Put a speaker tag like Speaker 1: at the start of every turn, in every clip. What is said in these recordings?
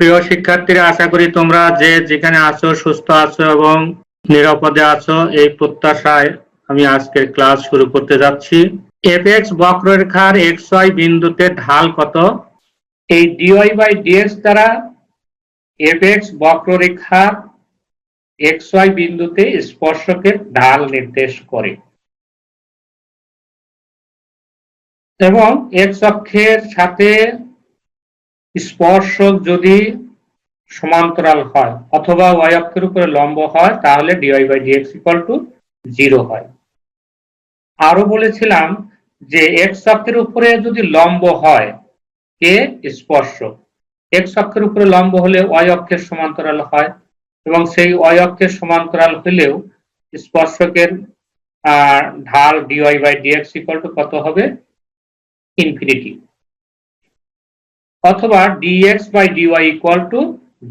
Speaker 1: প্রিয় শিক্ষার্থীরা, আশা করি তোমরা যে যেখানে আছো সুস্থ আছো এবং নিরাপদে আছো, এই প্রত্যাশায় আমি আজকের ক্লাস শুরু করতে যাচ্ছি। এফএক্স বক্ররেখার xy বিন্দুতে ঢাল কত? এই dy/dx দ্বারা এফএক্স বক্ররেখার xy বিন্দুতে স্পর্শকের ঢাল নির্দেশ করে এবং x অক্ষের সাথে স্পর্শক যদি সমান্তরাল হয় অথবা y অক্ষের উপরে লম্ব হয় তাহলে dy/dx = 0 হয়। আরো বলেছিলাম যে x অক্ষের উপরে যদি লম্ব হয় কে স্পর্শক, x অক্ষের উপরে লম্ব হলে y অক্ষের সমান্তরাল হয় এবং সেই y অক্ষের সমান্তরাল হলেও স্পর্শকের ঢাল dy/dx = কত হবে? ইনফিনিটি, অথবা dx/dy =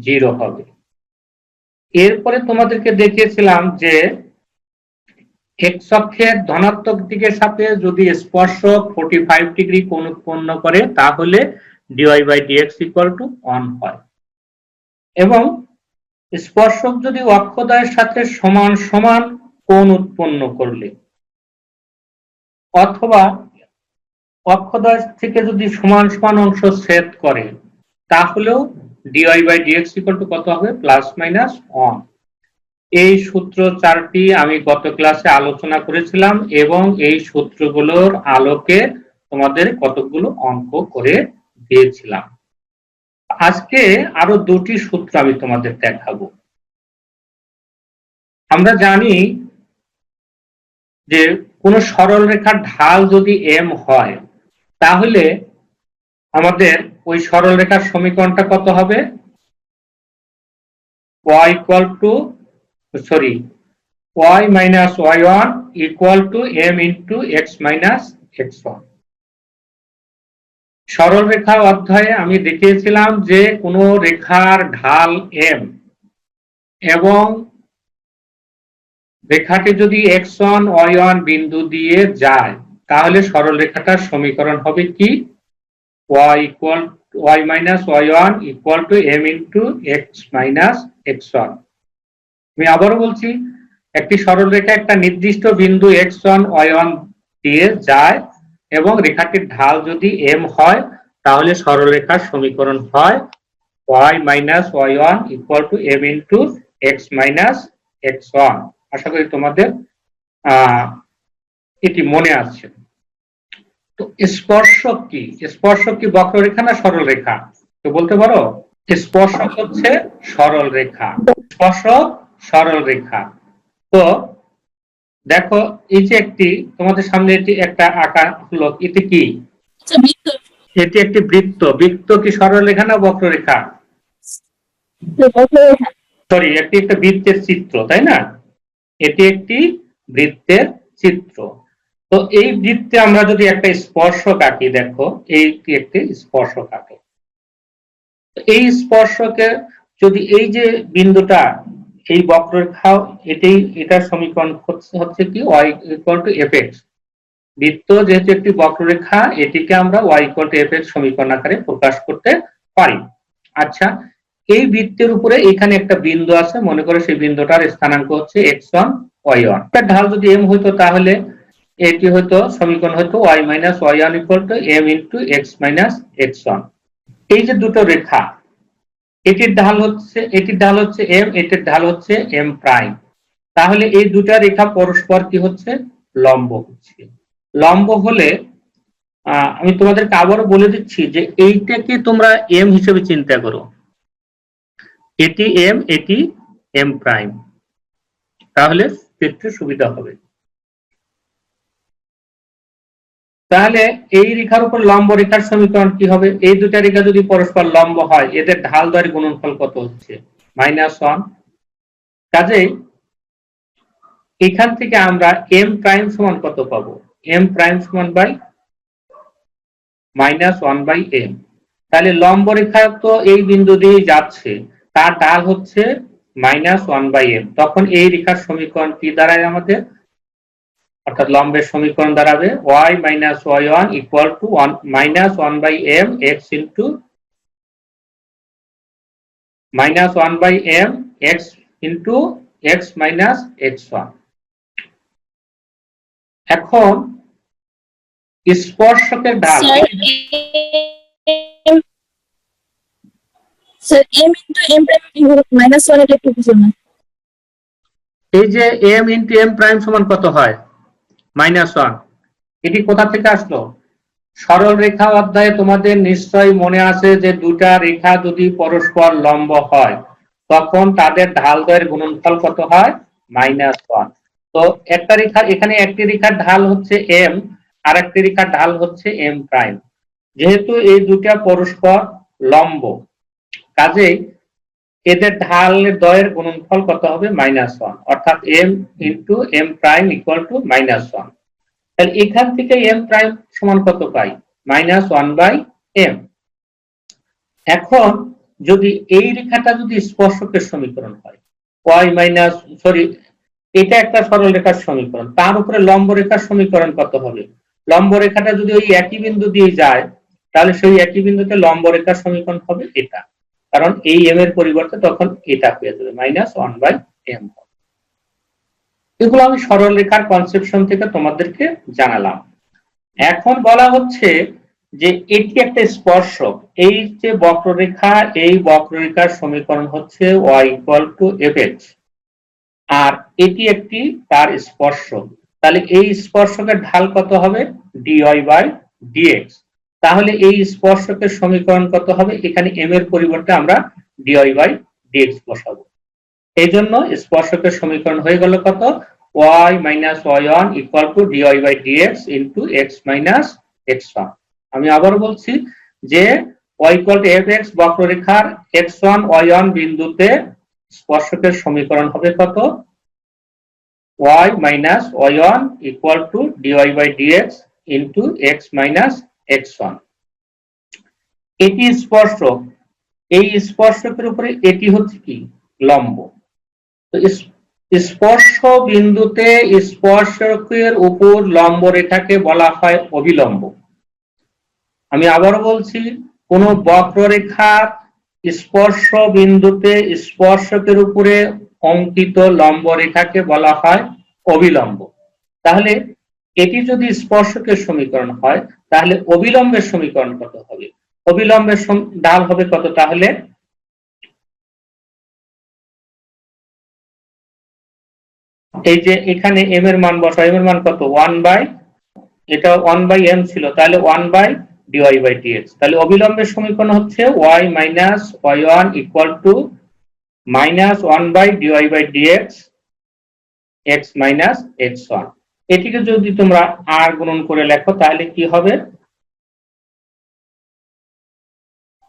Speaker 1: 0 হবে। এরপরে তোমাদেরকে দেখিয়েছিলাম যে x অক্ষের ধনাত্মক দিকের সাথে যদি স্পর্শক 45 ডিগ্রি কোণ উৎপন্ন করে তাহলে dy/dx = 1 হয় এবং স্পর্শক যদি অক্ষদ্বয়ের সাথে সমান সমান কোণ উৎপন্ন করলে অথবা অক্ষদ্বয় থেকে যদি সমান সমান অংশ ছেদ করে তাহলেও dy/dx = কত হবে? ±1। এই সূত্র চারটি আমি গত ক্লাসে আলোচনা করেছিলাম এবং এই সূত্রগুলোর আলোকে তোমাদের কতগুলো অঙ্ক করে দিয়েছিলাম। আজকে আরো দুটি সূত্র আমি তোমাদের দেখাবো। আমরা জানি যে কোন সরল রেখার ঢাল যদি m হয় তাহলে আমাদের ওই সরল রেখার সমীকরণটা কত হবে? y - y - y1 = m × x - x1। সরল রেখা অধ্যায়ে আমি দেখিয়েছিলাম যে কোন রেখার ঢাল m এবং রেখাটি যদি x1 y1 বিন্দু দিয়ে যায় তাহলে সরল রেখাটার সমীকরণ হবে কি? y - y1 = m × x - x1। আমি আবারও বলছি, একটি সরল রেখা একটা নির্দিষ্ট বিন্দু x1 y1 দিয়ে যায় এবং রেখাটির ঢাল যদি m হয় তাহলে সরল রেখার সমীকরণ হয় y - y1 = m × x - x1। আশা করি তোমাদের এটি মনে আছে। তো স্পর্শক কি? স্পর্শক কি বক্ররেখা না সরল রেখা? তো বলতে পারো? স্পর্শক হচ্ছে সরল রেখা। স্পর্শক সরল রেখা। তো দেখো, এই যে একটি তোমাদের সামনে এটি একটা আঁকা হলো, এটি কি? এটি একটি বৃত্ত। বৃত্ত কি সরল রেখা না বক্ররেখা? সরি, এটি একটা বৃত্তের চিত্র, তাই না? এটি একটি বৃত্তের চিত্র। তো এই বৃত্তে আমরা যদি একটা স্পর্শক আঁকি, দেখো এইটি একটি স্পর্শক আঁকে। এই স্পর্শকে যদি এই যে বিন্দুটা এই বক্ররেখা, এটার সমীকরণ হচ্ছে কি? y = fx। বৃত্ত যেহেতু একটি বক্ররেখা, এটিকে আমরা y = fx সমীকরণ আকারে প্রকাশ করতে পারি। আচ্ছা, এই বৃত্তের উপরে এখানে একটা বিন্দু আছে, মনে করো সেই বিন্দুটার স্থানাঙ্ক হচ্ছে x1 y1। তার ঢাল যদি m হইতো তাহলে এটি হয়তো সমীকরণ হয়তো y - y1 = m × x - x1। এই যে দুটো রেখা, এটির ঢাল হচ্ছে m, এটির ঢাল হচ্ছে m'। তাহলে এই দুটা রেখা পরস্পর কি হচ্ছে? লম্ব হচ্ছে। লম্ব হলে আমি তোমাদেরকে আবারও বলে দিচ্ছি যে এইটাকে তোমরা m হিসেবে চিন্তা করো। এটি m, এটি m', তাহলে দেখতে সুবিধা হবে। তাহলে এই রেখার উপর লম্ব রেখার সমীকরণ কি হবে? এই দুটা রেখা যদি পরস্পর লম্ব হয় এদের ঢাল দ্বয়ের গুণনফল কত হচ্ছে? -1। কাজেই এখান থেকে আমরা m' সমান কত পাবো? m' সমান -1/m। তাহলে লম্ব রেখা তো এই বিন্দু দিয়ে যাচ্ছে, তার ঢাল হচ্ছে -1/m। তখন এই রেখার সমীকরণ কি দাঁড়ায় আমাদের? অর্থাৎ লম্বের সমীকরণ দাঁড়াবে y - y1 = -1/m x minus 1/m x into x minus x1। এখন স্পর্শকের ঢাল
Speaker 2: sir m into m prime minus 1 এটা একটু বুঝুন না।
Speaker 1: এই যে m ইন্টু m প্রাইম সমান কত হয়? -1। এটি কোথা থেকে আসলো? সরল রেখা অধ্যায়ে তোমাদের নিশ্চয়ই মনে আছে যে দুটা রেখা যদি পরস্পর লম্ব হয় তখন তাদের ঢালদ্বয়ের গুণনফল কত হয়? -1। তো একটা রেখা, এখানে একটি রেখার ঢাল হচ্ছে m, আর একটি রেখার ঢাল হচ্ছে m প্রাইম। যেহেতু এই দুটা পরস্পর লম্ব, কাজেই এদের ঢালের দ্বয়ের গুণনফল কত হবে? -1, অর্থাৎ m into m prime equal to -1। তাহলে এখান থেকে m প্রাইম সমান কত পাই? -1/m। এখন যদি এই রেখাটা যদি স্পর্শকের সমীকরণ হয়, এটা একটা সরল রেখার সমীকরণ, তার উপরে লম্ব রেখার সমীকরণ কত হবে? লম্ব রেখাটা যদি ওই একই বিন্দু দিয়ে যায় তাহলে সেই একই বিন্দুতে লম্ব রেখার সমীকরণ হবে এটা, কারণ এই m এর পরিবর্তে তখন এটা হয়ে যাবে -1/m। এগুলো আমি সরল রেখার কনসেপশন থেকে তোমাদেরকে জানালাম। এখন বলা হচ্ছে যে এটি একটা স্পর্শক, এই যে বক্ররেখা, এই বক্ররেখার সমীকরণ হচ্ছে y = fx, আর এটি একটি তার স্পর্শক। তাহলে এই স্পর্শকের ঢাল কত হবে? dy/dx। তাহলে এই স্পর্শকের সমীকরণ কত হবে? এখানে m এর পরিবর্তে আমরা dy/dx বসাবো। এই জন্য স্পর্শকের সমীকরণ হয়ে গেল কত? y - y1 = dy/dx * x - x1। আমি আবার বলছি যে y = fx বক্ররেখার x1 y1 বিন্দুতে স্পর্শকের সমীকরণ হবে কত? y - y1 = dy/dx * x - x1। এটি স্পর্শক, এই স্পর্শকের উপরে এটি হচ্ছে কি? লম্ব। তো স্পর্শ বিন্দুতে স্পর্শকের উপর লম্ব রেখাকে বলা হয় অভিলম্ব। আমি আবার বলছি, কোন বক্ররেখার স্পর্শ বিন্দুতে স্পর্শকের উপরে অঙ্কিত লম্ব রেখাকে বলা হয় অভিলম্ব। তাহলে এটি যদি স্পর্শকের সমীকরণ হয় তাহলে অভিলম্বের সমীকরণ কত হবে? অভিলম্বের ঢাল হবে কত? তাহলে এই যে এখানে m এর মান বসাই, m এর মান কত? 1/, এটা 1/m ছিল, তাহলে 1/dy/dx। তাহলে অভিলম্বের সমীকরণ হচ্ছে y - y1 = -1/dy/dx x - x1। এটিকে যদি তোমরা r গুণন করে লেখো তাহলে কি হবে?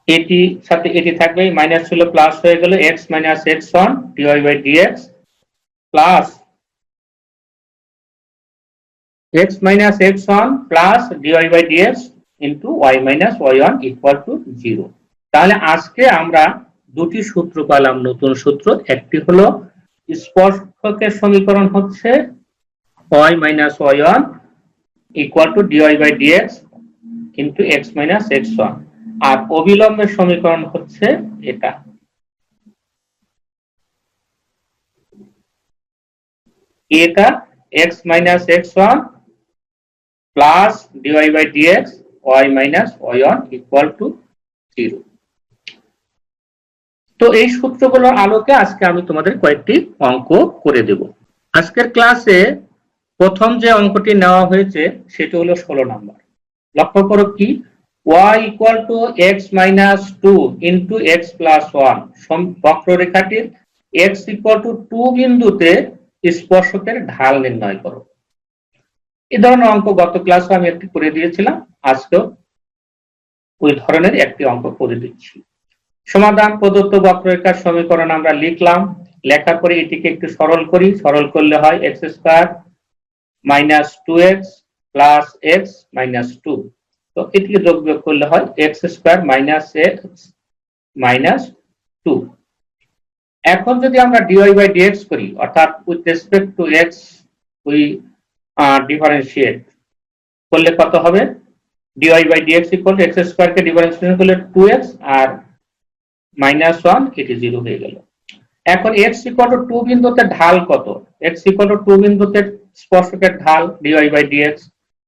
Speaker 1: এটি সাথে এটি থাকবে, মাইনাস ছিল প্লাস হয়ে গেল x - x1 dy/dx plus x - x1 plus dy/dx into y - y1 = 0। তাহলে আজকে আমরা দুটি সূত্র পেলাম, নতুন সূত্র। একটি হলো স্পর্শকের সমীকরণ হচ্ছে y - y1 = dy/dx into x - x1, আর অভিলম্বের সমীকরণ হচ্ছে এটা। এটা x - x1 plus dy/dx y - y1 = 0। তো এই সূত্রগুলোর আলোকে আজকে আমি তোমাদের কয়েকটি অঙ্ক করে দেব। আজকের ক্লাসে প্রথম যে অঙ্কটি নেওয়া হয়েছে সেটি হলো 16 নম্বর। লক্ষ্য করো কি, y = x - 2 * x + 1 বক্ররেখাটির x = 2 বিন্দুতে স্পর্শকের ঢাল নির্ণয় করো। এই ধরনের অঙ্ক গত ক্লাসে আমি একটি করে দিয়েছিলাম, আজকেও ওই ধরনের একটি অঙ্ক করে দিচ্ছি। সমাধান: প্রদত্ত বক্ররেখার সমীকরণ আমরা লিখলাম, লেখার পরে এটিকে একটু সরল করি। সরল করলে হয় x² - 2x + x - 2। তো এটিকে যোগ বিয়োগ করলে হয় x² - x - 2। এখন যদি আমরা dy/dx করি, অর্থাৎ with respect to x we differentiate করলে কত হবে? dy/dx = x² কে ডিফারেন্সিয়েশন করলে 2x, আর -1 এটি 0 হয়ে গেল। এখন x = 2 বিন্দুতে ঢাল কত? x = 2 বিন্দুতে স্পর্শকের ঢাল dy/dx।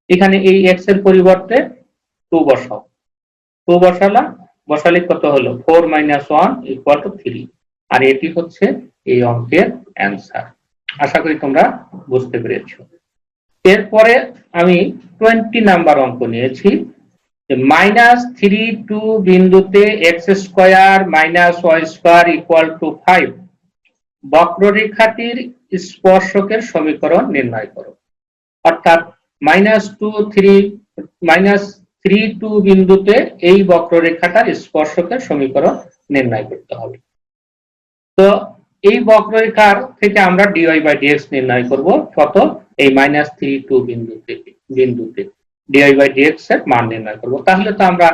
Speaker 1: এখানে এই x এর পরিবর্তে 2 বসাও, 2 বসালে কত হলো? 4 - 1 = 3। আর এটি হচ্ছে এই অঙ্কের অ্যান্সার। আশা করি তোমরা বুঝতে পেরেছো। এরপরে আমি 20 নাম্বার অঙ্ক নিয়েছি। -3 বিন্দুতে x² - y² = 5 বক্ররেখাটির স্পর্শকের সমীকরণ নির্ণয় করো। অর্থাৎ -3 বিন্দুতে এই বক্ররেখাটার স্পর্শকের সমীকরণ নির্ণয় করতে হবে। তো এই বক্ররেখার থেকে আমরা dy/dx নির্ণয় করব কত? এই -3 বিন্দুতে dy/dx এর মান নির্ণয় করব। তাহলে তো আমরা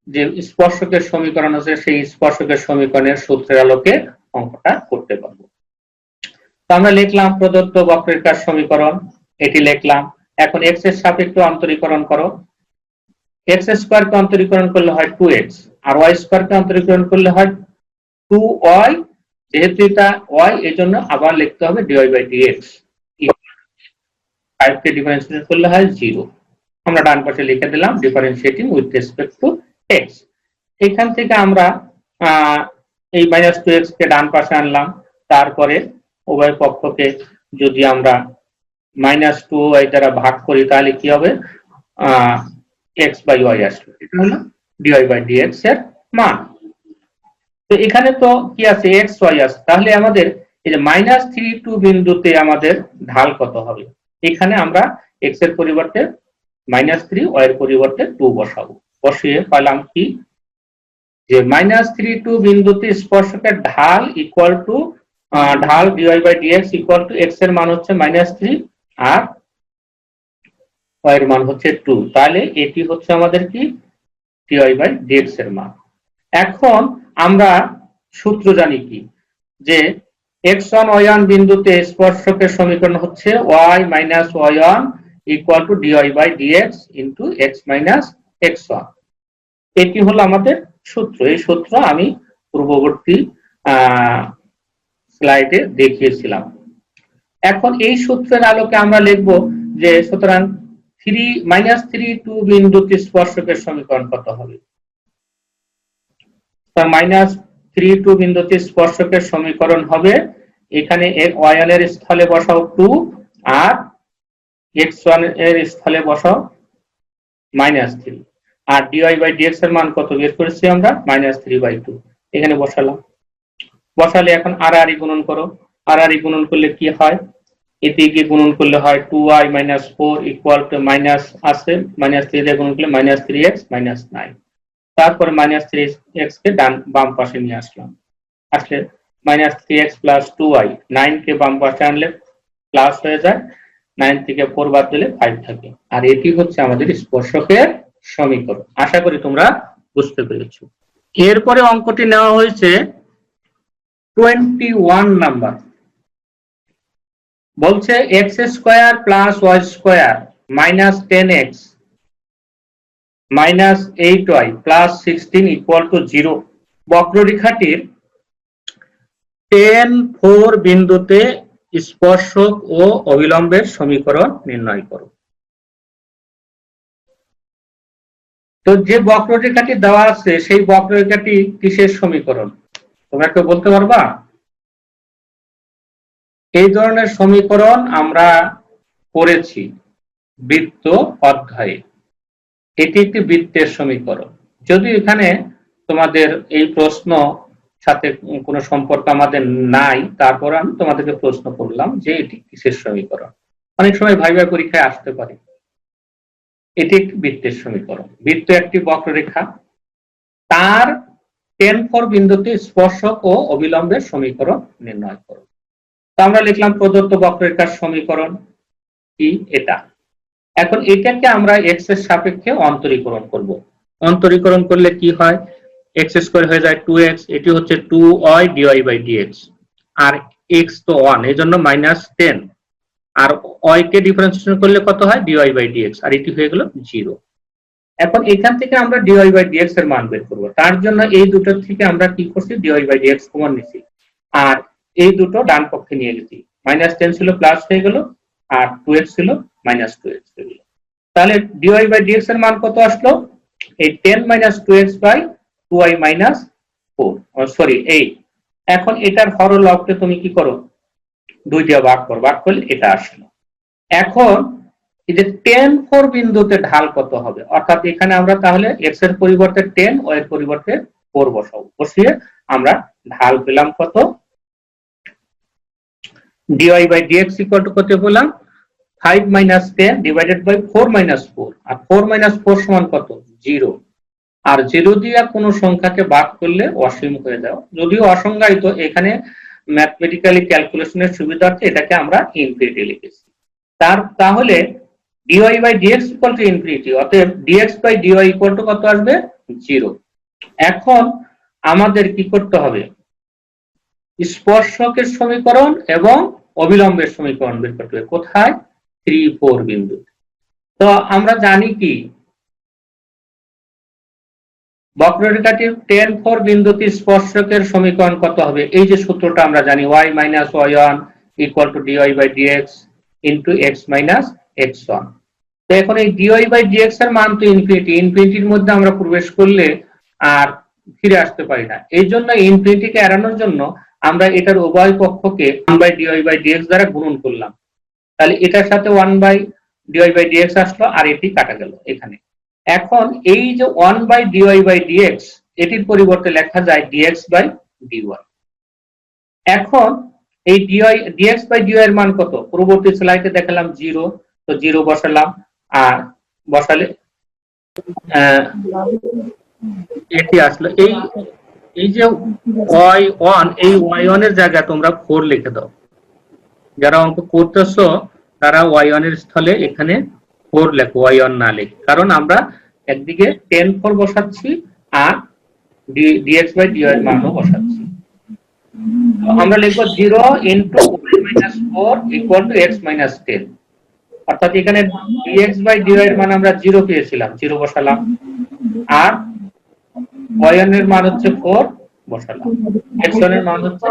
Speaker 1: যে স্পর্শকের সমীকরণ আছে সেই স্পর্শকের সমীকরণের সূত্রের আলোকে অঙ্কটা করতে পারবো। তো আমরা লিখলাম প্রদত্ত বক্ররেখার সমীকরণ, এটি লিখলাম। এখন x এর সাপেক্ষে অন্তরীকরণ করো। x² কে অন্তরীকরণ করলে হয় 2x, আর y² কে অন্তরীকরণ করলে হয় 2y। যেহেতু এটা y, এজন্য আবার লিখতে হবে dy/dx। 5 কে ডিফারেন্সিয়েট করলে হয় 0। আমরা ডান পাশে লিখে দিলাম differentiating with respect to x। এখান থেকে আমরা এই -2x কে ডান পাশে আনলাম। তারপরে উভয় পক্ষকে যদি আমরা -2y দ্বারা ভাগ করি তাহলে কি হবে? x/y আসবে। এটা হলো dy/dx এর মান। তো এখানে তো কি আছে? x, y আছে। তাহলে আমাদের এই যে -3 বিন্দুতে আমাদের ঢাল কত হবে? এখানে আমরা x এর পরিবর্তে -3, y এর পরিবর্তে 2 বসাবো। বসিয়ে পেলাম কি? যে -3 বিন্দুতে স্পর্শকের ঢাল ইকুয়াল টু ঢাল dy/dx ইকুয়াল টু x এর মান হচ্ছে -3 আর y এর মান হচ্ছে 2। তাহলে এটি হচ্ছে আমাদের কি? dy/dx এর মান। এখন আমরা সূত্র জানি কি? যে x1 y1 বিন্দুতে স্পর্শকের সমীকরণ হচ্ছে y - y1 equal to dy/dx into x - x1। এটি হলো আমাদের সূত্র। এই সূত্র আমি পূর্ববর্তী স্লাইডে দেখিয়েছিলাম। এখন এই সূত্রের আলোকে আমরা লিখব যে সুতরাং -3 বিন্দুতে স্পর্শকের সমীকরণ কত হবে? -3 বিন্দুতে স্পর্শকের সমীকরণ হবে, এখানে y1 এর স্থলে বসাও 2 আর x1 এর স্থলে বসাও -3। আর dy/dx এর মান কত বের করেছি আমরা? -3/2। এখানে বসালাম। বসালে এখন আড়াআড়ি গুণন করো। আড়াআড়ি গুণন করলে কি হয়? এদিকে গুণন করলে হয় 2y - 4 ইকুয়াল টু মাইনাস আছে, -3 দিয়ে গুণন করলে -3x - 9। তারপরে -3x কে বাম পাশে নিয়ে আসলাম। আসলে -3x + 2y, 9 কে বাম পাশে আনলে প্লাস হয়ে যায়, 9 থেকে 4 বাদ দিলে 5 থাকে। আর এটি হচ্ছে আমাদের স্পর্শকের সমীকরণ। আশা করি তোমরা বুঝতে পেরেছো। এরপরে অঙ্কটি নেওয়া হয়েছে 21 নাম্বার। বলছে x² + y² -10x -8y + 16 = 0 বক্ররেখাটির 10-4 বিন্দুতে স্পর্শক ও অবিলম্বের সমীকরণ নির্ণয় করো। তো যে বক্ররেখাটি দেওয়া আছে সেই বক্ররেখাটি কিসের সমীকরণ? তোমরা কেউ বলতে পারবা? এই ধরনের সমীকরণ আমরা পড়েছি বৃত্ত অধ্যায়ে। এটি একটি বৃত্তের সমীকরণ। যদি এখানে তোমাদের এই প্রশ্ন সাথে কোনো সম্পর্ক আমাদের নাই, তারপর আমি তোমাদেরকে প্রশ্ন করলাম যে এটি কিসের সমীকরণ। অনেক সময় ভাইবা পরীক্ষায় আসতে পারে। এটি একটি বৃত্তের সমীকরণ। বৃত্ত একটি বক্ররেখা, তার 10-4 বিন্দুতে স্পর্শক ও অবিলম্বের সমীকরণ নির্ণয় করো। তো আমরা লিখলাম প্রদত্ত বক্ররেখার সমীকরণ কি? এটা। এখন এটাকে আমরা x এর সাপেক্ষে অন্তরীকরণ করব। অন্তরীকরণ করলে কি হয়? x² হয়ে যায় 2x, এটি হচ্ছে 2y dy/dx। আর x তো 1, এজন্য -10। আর y কে ডিফারেন্সিয়েশন করলে কত হয়? dy/dx। আর এটি হয়ে গেল 0। এখন এখান থেকে আমরা ডিওয়াই বাই ডিএক্স এর মান বের করবো। তার জন্য এই দুটোর থেকে আমরা কি করছি, ডিওয়াই বাই ডিএক্স কমন নিছি, আর এই দুটো ডান পক্ষে নিয়ে গেছি। -10 ছিল প্লাস হয়ে গেল, আর 2x ছিল -2x হয়ে গেল। তাহলে ডিওয়াই বাই ডিএক্স এর মান কত আসলো, এই 10 - 2x বাই 2y - 4, সরি 8। এখন এটার হরলবকে তুমি কি করো, 2 দিয়ে ভাগ করো, ভাগ করলে এটা আসলো। এখন এই যে 10 4 বিন্দুতে ঢাল কত হবে, অর্থাৎ এখানে আমরা তাহলে x এর পরিবর্তে 10, y এর পরিবর্তে 4 বসাবো। বসিয়ে আমরা ঢাল পেলাম কত, dy by dx equal to কত পেলাম, 5 - 10 divided by 4 - 4, আর 4 - 4 সমান কত, 0। আর 0 দিয়ে কোন সংখ্যাকে ভাগ করলে অসীম হয়ে যাবে, যদিও অসংজ্ঞায়িত, এখানে ম্যাথমেটিক্যালি ক্যালকুলেশনের সুবিধার্থে এটাকে আমরা ইনফিনিটি লিখেছি। তাহলে dy by dx equal to infinity, অতএব dx by dy equal to কত আসবে, 0। এখন আমাদের কি করতে হবে, স্পর্শকের সমীকরণ এবং অবিলম্বের সমীকরণ বের করতে হবে। কোথায়, 3 4 বিন্দু। তো আমরা জানি কি, বক্ররেখাটি 10 4 বিন্দুতে স্পর্শকের সমীকরণ কত হবে, এই যে সূত্রটা আমরা জানি, y - y1 equal to dy by dx into x - x1। তো এখন এই dy by dx এর মান তো ইনফিনিটি, ইনফিনিটির মধ্যে আমরা প্রবেশ করলে আর ফিরে আসতে পারি না। এই জন্য ইনফিনিটিকে এড়ানোর জন্য আমরা এটার উভয় পক্ষকে 1 by dy by dx দ্বারা গুণন করলাম। তাহলে এটার সাথে 1 by dy by dx আসলো, আর এটি কাটা গেল এখানে। এখন এই যে 1 by dy by dx, এটির পরিবর্তে লেখা যায় dx by dy। এখন এই dx by dy এর মান কত, পূর্ববর্তী স্লাইডে দেখালাম 0, তো 0 বসালাম, আর বসালে এটি আসলো। এই যে y1, এই y1 এর জায়গায় তোমরা 4 লিখে দাও। যারা অঙ্ক করতেছো তারা y1 এর স্থলে এখানে 4 লেখো, y1 না লিখে, কারণ আমরা একদিকে 10 4 বসাচ্ছি আর dx by dy এর মানও বসাচ্ছি। আমরা লিখবো 0 into y - 4 equal to x - 10, অর্থাৎ এখানে dx by dy এর মান আমরা 0 পেয়েছিলাম, 0 বসালাম, আর y1 এর মান হচ্ছে 4 বসালাম, x1 এর মান হচ্ছে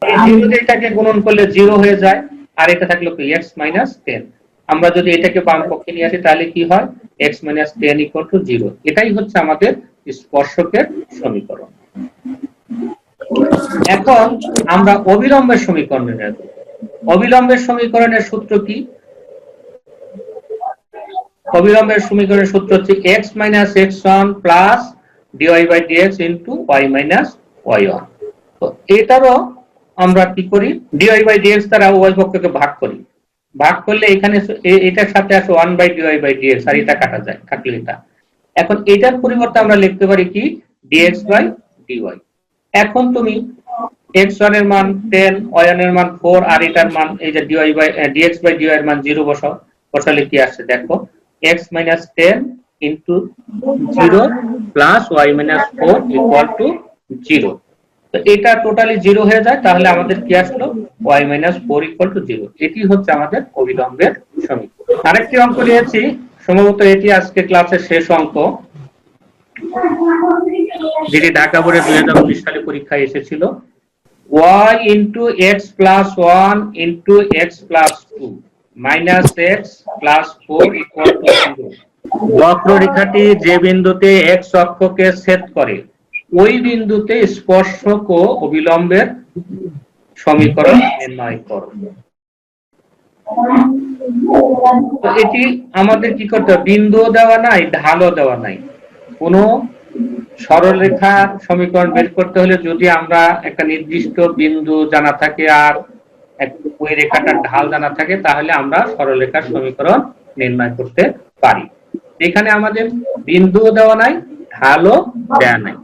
Speaker 1: 10। এটাকে গুণন করলে 0 হয়ে যায়, আর এটা থাকলো কি, x - 10। আমরা যদি এটাকে বাম পক্ষে নিয়ে আসি তাহলে কি হয়, x - 10 equal to 0। এটাই হচ্ছে আমাদের স্পর্শকের সমীকরণ। এখন আমরা অবিলম্বের সমীকরণ নেব। অবিলম্বের সমীকরণের সূত্র কি, অবিলম্বের সমীকরণের সূত্র হচ্ছে x - x1 plus dy by dx into y - y1। তো এটারও আমরা কি করি, dy by dx দ্বারা উভয় পক্ষকে ভাগ করি, ভাগ করলে এখানে এটার সাথে আসে 1 by dy by dx, আর এটা কাটা যায়, কাটলে এটা। এখন এটার পরিবর্তে আমরা লিখতে পারি কি, dx by dy। এখন তুমি x1 এর মান 10, y1 এর মান 4, আর এটার মান এই যে dx by dy এর মান 0 বসাও, বসালে কি আসছে দেখো, x - 10 into 0 plus y - 4 equal to 0। তো এটা টোটালি 0 হয়ে যায়, তাহলে আমাদের কি আসলো, y - 4 equal to 0। এটি হচ্ছে আমাদের অবিলম্বের সমীকরণ। আরেকটি অঙ্ক নিয়েছি, সম্ভবত এটি আজকে ক্লাসের শেষ অঙ্ক, যেটি ঢাকা বোর্ডে 2019 সালে পরীক্ষায় এসেছিল। y into x plus 1 into x plus 2 minus x plus 4 equal to 0। বক্ররেখাটি যে বিন্দুতে x অক্ষকে ছেদ করে ওই বিন্দুতে স্পর্শক ও অবিলম্বের সমীকরণ নির্ণয় করো। তো এটি আমাদের কি করতে হবে, বিন্দুও দেওয়া নাই, ঢালও দেওয়া নাই, কোনো সরলরেখার সমীকরণ বের করতে হলে যদি আমরা একটা নির্দিষ্ট বিন্দু জানা থাকে আর ওই রেখাটার ঢাল জানা থাকে, তাহলে আমরা সরলরেখার সমীকরণ নির্ণয় করতে পারি। এখানে আমাদের বিন্দুও দেওয়া নাই, ঢালও দেওয়া নাই।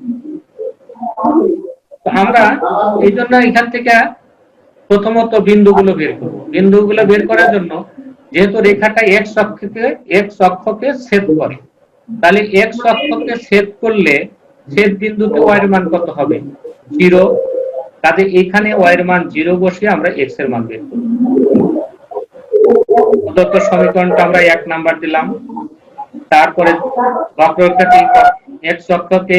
Speaker 1: আমরা এই জন্য এখান থেকে প্রথমত বিন্দুগুলো বের করব। বিন্দুগুলো বের করার জন্য যেহেতু রেখাটা x অক্ষকে ছেদ করে, তাহলে x অক্ষকে ছেদ করলে ছেদ বিন্দুতে y এর মান কত হবে, 0। কাজে এখানে y এর মান 0 বসিয়ে আমরা x এর মান বের করব। প্রদত্ত সমীকরণটা আমরা 1 নাম্বার দিলাম। তারপরে বক্ররেখাটি এক্স অক্ষকে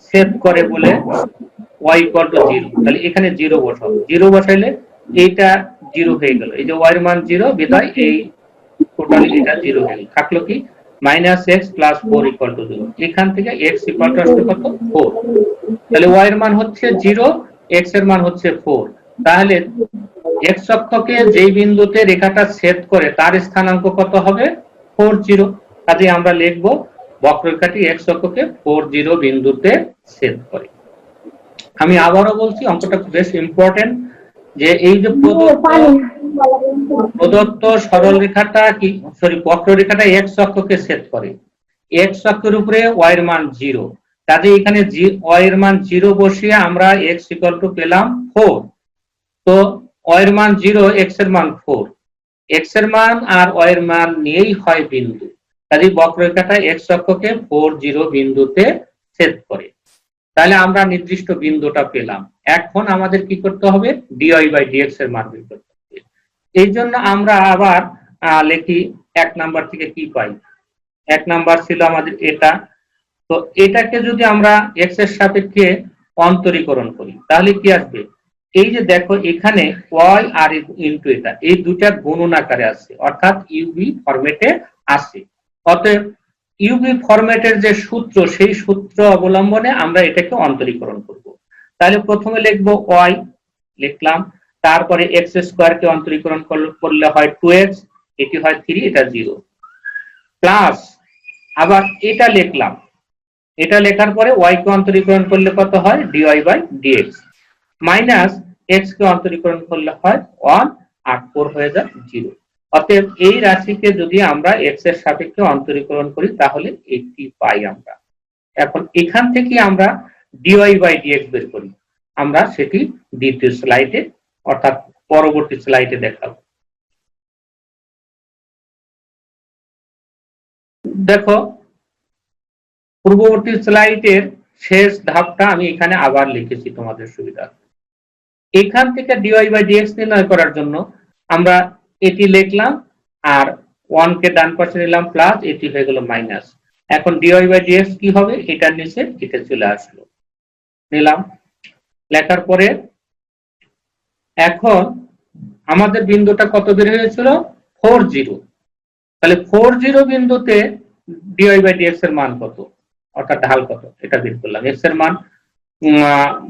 Speaker 1: ছেদ করে বলে y ইকুয়াল টু 0, তাহলে এখানে 0 বসাও, 0 বসাইলে এইটা 0 হয়ে গেল, এই যে y এর মান 0 বিধায় এই টোটালি এটা 0 হয়ে গেল, থাকলো কি -x + 4 ইকুয়াল টু 0। এখান থেকে x ইকুয়াল টু আসলে কত 4, তাহলে y এর মান হচ্ছে 0, x এর মান হচ্ছে 4, তাহলে x অক্ষকে যেই বিন্দুতে রেখাটা ছেদ করে তার স্থানাঙ্ক কত হবে 40। কাজে আমরা লিখব বক্ররেখাটি x অক্ষকে 40 বিন্দুতে ছেদ করে। আমি আবারও বলছি, অঙ্কটা বেশ ইম্পর্টেন্ট, যে এই যে প্রদত্ত সরল রেখাটা কি বক্ররেখাটা x অক্ষকে ছেদ করে, x অক্ষের উপরে y এর মান 0, কাজে এখানে y এর মান 0 বসিয়ে আমরা x ইকুয়াল টু পেলাম 4। তো y এর মান 0, x এর মান 4, x এর মান আর y এর মান নিয়েই হয় বিন্দু, কাজে বক্ররেখাটা x অক্ষকে 40 বিন্দুতে ছেদ করে। তাহলে আমরা নির্দিষ্ট বিন্দুটা পেলাম। এখন আমাদের কি করতে হবে, dy/dx এর মান বের করতে হবে। এই জন্য আমরা আবার লিখি 1 নাম্বার থেকে কি পাই। 1 নাম্বার ছিল আমাদের এটা, তো এটাকে যদি আমরা x এর সাপেক্ষে অন্তরীকরণ করি তাহলে কি আসবে, এই যে দেখো এখানে y আর ইনটু এটা, এই দুটা গুণন আকারে আছে, অর্থাৎ ইউবি ফরম্যাটে আছে। অতএব ইউবি ফরম্যাটের যে সূত্র, সেই সূত্র অবলম্বনে আমরা এটাকে অন্তরীকরণ করব। তাহলে প্রথমে লিখব y, লিখলাম, তারপরে x স্কয়ার কে অন্তরীকরণ করলে হয় 2x, এটি হয় 3, এটা 0, প্লাস আবার এটা লিখলাম, এটা লেখার পরে y কে অন্তরীকরণ করলে কত হয় dy/dx, মাইনাস x কে অন্তরীকরণ করলে হয় 1 আর 4 হয়ে যায় 0। অতএব এই রাশিকে যদি আমরা x এর সাপেক্ষে অন্তরীকরণ করি তাহলে এটি পাই আমরা। এখন এখান থেকে আমরা dy/dx বের করি, আমরা সেটি দ্বিতীয় স্লাইডে অর্থাৎ পরবর্তী স্লাইডে দেখাবো। দেখো পূর্ববর্তী স্লাইডের শেষ ধাপটা আমি এখানে আবার লিখেছি তোমাদের সুবিধা। এখান থেকে dy/dx নির্ণয় করার জন্য আমরা এটি লিখলাম আর 1 কে ডান পাশে নিলাম প্লাস, এটি হয়ে গেল মাইনাস। এখন dy/dx কি হবে, এটার নিচে এটা চলে আসলো, নিলাম, লেখার পরে এখন আমাদের বিন্দুটা কত বের হয়েছিল 40, তাহলে 40 বিন্দুতে dy/dx এর মান কত, অর্থাৎ ঢাল কত, এটা বের করলাম। x এর মান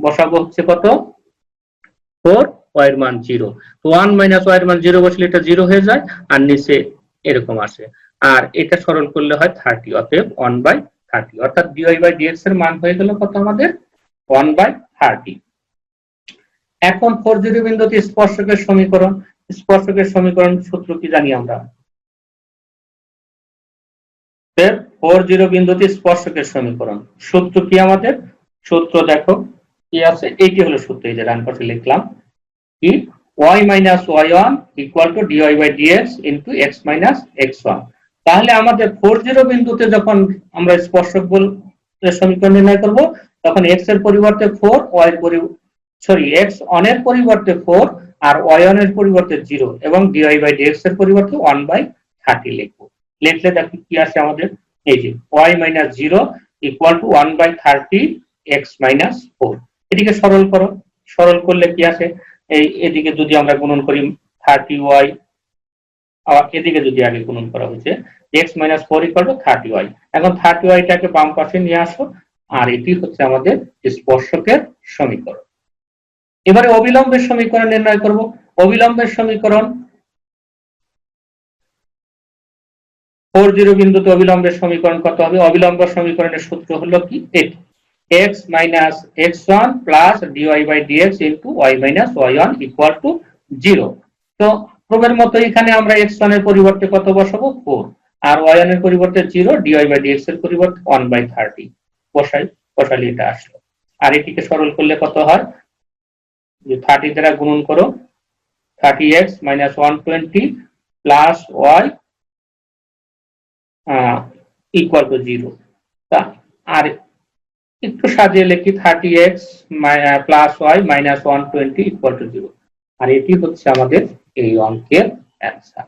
Speaker 1: বসাবো হচ্ছে কত 4, y এর মান 0, তো 1 - y এর মান 0 বসলে এটা 0 হয়ে যায় আর নিচে এরকম আসে, আর এটা সরল করলে হয় 30, অতএব 1/30, অর্থাৎ dy/dx এর মান হয়ে গেল কত আমাদের 1/30। এখন 40 বিন্দুতে স্পর্শকের সমীকরণ, স্পর্শকের সমীকরণ সূত্র কি জানি আমরা, 40 বিন্দুতে স্পর্শকের সমীকরণ সূত্র কি আমাদের, সূত্র দেখো কি আছে, এইটি হলো সূত্র, এই যে ডান পাশে লিখলাম কি y - y1 = dy/dx * x - x1। তাহলে আমাদের 40 বিন্দুতে যখন আমরা স্পর্শক বল সমীকরণ নির্ণয় করব তখন x এর পরিবর্তে 4, x1 এর পরিবর্তে 4 আর y1 এর পরিবর্তে 0 এবং dy/dx এর পরিবর্তে 1/30 লিখব। লিখলে দেখো কি আসে আমাদের, এই যে y - 0 = 1/30 x - 4। এটিকে সরল করো, সরল করলে কি আসে, এই এদিকে যদি আমরা গুণন করি 30y, আর এদিকে যদি আগে গুণন করা হয়েছে x - 4 = 30y। এখন 30y টাকে বাম পাশে নিয়ে আসো, আর এটি হচ্ছে আমাদের স্পর্শকের সমীকরণ। এবারে অবিলম্বের সমীকরণ নির্ণয় করব। অবিলম্বের সমীকরণ 40 বিন্দুতে অবিলম্বের সমীকরণ কত হবে, অবিলম্ব সমীকরণের সূত্র হলো কি এটি, x - x1 + dy/dx * y - y1 = 0। তো পূর্বের মতো এখানে আমরা x1 এর পরিবর্তে কত বসাবো 4 আর y1 এর পরিবর্তে 0, dy/dx এর পরিবর্তে 1/30 বসালে এটা আসলো। আর এটিকে সরল করলে কত হয়, যে 30 দ্বারা গুণন করো, 30x - 120 + y = 0। তা আর একটু সাজিয়ে লিখি 30x + y - 120 = 0, আর এটি হচ্ছে আমাদের এই অঙ্কের অ্যান্সার।